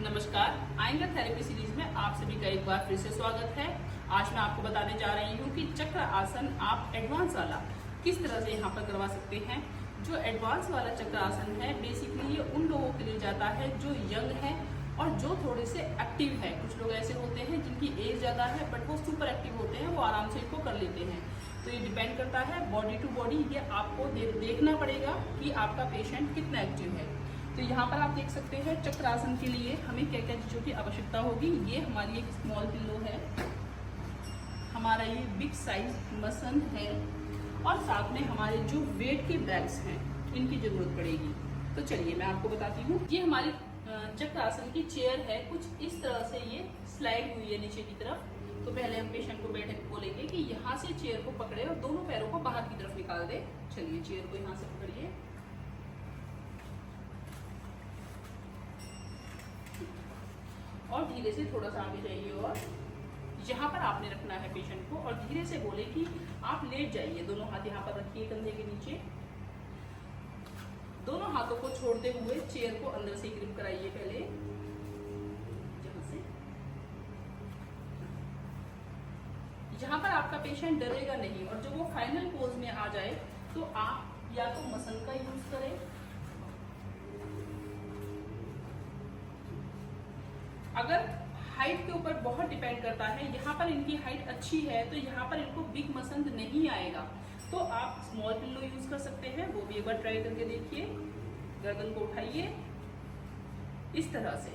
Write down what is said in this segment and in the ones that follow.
नमस्कार, Iyengar therapy series में आप सभी का एक बार फिर से स्वागत है। आज मैं आपको बताने जा रही हूँ कि चक्र आसन आप एडवांस वाला किस तरह से यहाँ पर करवा सकते हैं। जो एडवांस वाला चक्र आसन है बेसिकली ये उन लोगों के लिए जाता है जो यंग है और जो थोड़े से एक्टिव है। कुछ लोग ऐसे होते हैं जिनकी एज ज़्यादा है बट वो सुपर एक्टिव होते हैं, वो आराम से इनको कर लेते हैं। तो ये डिपेंड करता है बॉडी टू बॉडी, ये आपको देखना पड़ेगा कि आपका पेशेंट कितना एक्टिव है। तो यहाँ पर आप देख सकते हैं चक्रासन के लिए हमें क्या क्या चीज़ों की आवश्यकता होगी। ये हमारी एक स्मॉल पिल्लो है, हमारा ये बिग साइज मसन है और साथ में हमारे जो वेट के बैग्स हैं इनकी जरूरत पड़ेगी। तो चलिए मैं आपको बताती हूँ। ये हमारी चक्रासन की चेयर है, कुछ इस तरह से ये स्लाइड हुई है नीचे की तरफ। तो पहले हम पेशेंट को बैठे बोलेंगे कि यहाँ से चेयर को पकड़े और दोनों पैरों को बाहर की तरफ निकाल दे। चलिए चेयर को यहाँ से पकड़िए और धीरे से थोड़ा सा आगे जाइए और यहाँ पर आपने रखना है पेशेंट को और धीरे से बोले कि आप लेट जाइए। दोनों हाथ यहाँ पर रखिए कंधे के नीचे। दोनों हाथों को छोड़ते हुए चेयर को अंदर से ग्रिप कराइए पहले जहाँ से। यहाँ पर आपका पेशेंट डरेगा नहीं और जब वो फाइनल पोज में आ जाए तो आप या तो मसल का यूज करें, अगर हाइट के ऊपर बहुत डिपेंड करता है, यहाँ पर इनकी हाइट अच्छी है तो यहाँ पर इनको बिग मसंद नहीं आएगा, तो आप स्मॉल पिल्लो यूज कर सकते हैं। वो भी एक बार ट्राई करके देखिए। गर्दन को उठाइए इस तरह से।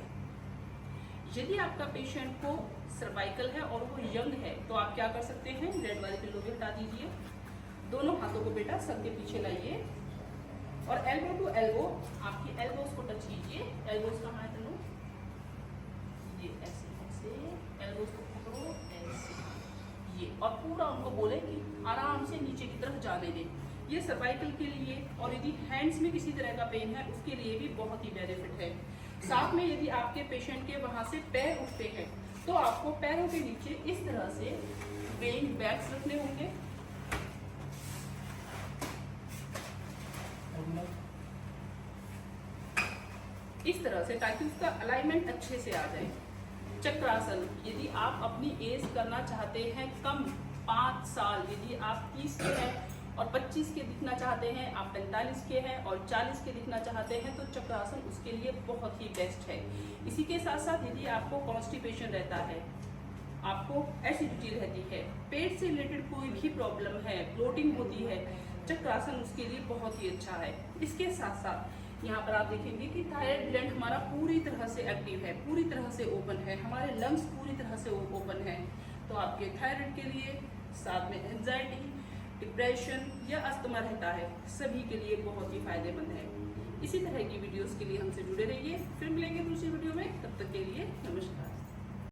यदि आपका पेशेंट को सर्वाइकल है और वो यंग है तो आप क्या कर सकते हैं, रेड वाली पिल्लो भी हटा दीजिए। दोनों हाथों को बेटा सर के पीछे लाइए और एल्बो टू एल्बो आपकी एल्बोस को टच कीजिए। एल्बोस कहाँ है तनु? ये ऐसे ऐसे एल्बोस को पकड़ो ऐसे ये, और पूरा उनको बोले कि आराम से नीचे की तरफ जाने दें। ये सर्वाइकल के लिए और यदि हैंड्स में किसी तरह का पेन है उसके लिए भी बहुत ही बेनिफिट है। साथ में यदि आपके पेशेंट के वहां से पैर उठते हैं तो आपको पैरों के नीचे इस तरह से वेइंग बैग्स रखने होंगे। इस तरह से ताकि उसका अलाइनमेंट अच्छे से आ जाए। चक्रासन यदि आप अपनी एज करना चाहते हैं कम 5 साल, यदि आप 30 के हैं और 25 के दिखना चाहते हैं, आप 45 के हैं और 40 के दिखना चाहते हैं तो चक्रासन उसके लिए बहुत ही बेस्ट है। इसी के साथ साथ यदि आपको कॉन्स्टिपेशन रहता है, आपको एसिडिटी रहती है, पेट से रिलेटेड कोई भी प्रॉब्लम है, ब्लोटिंग होती है, चक्रासन उसके लिए बहुत ही अच्छा है। इसके साथ साथ यहाँ पर आप देखेंगे कि थायराइड ग्लैंड हमारा पूरी तरह से एक्टिव है, पूरी तरह से ओपन है, हमारे लंग्स पूरी तरह से ओपन है। तो आपके थायराइड के लिए, साथ में एंजाइटी, डिप्रेशन या अस्थमा रहता है, सभी के लिए बहुत ही फायदेमंद है। इसी तरह की वीडियोस के लिए हमसे जुड़े रहिए। फिर मिलेंगे दूसरी वीडियो में, तब तक के लिए नमस्कार।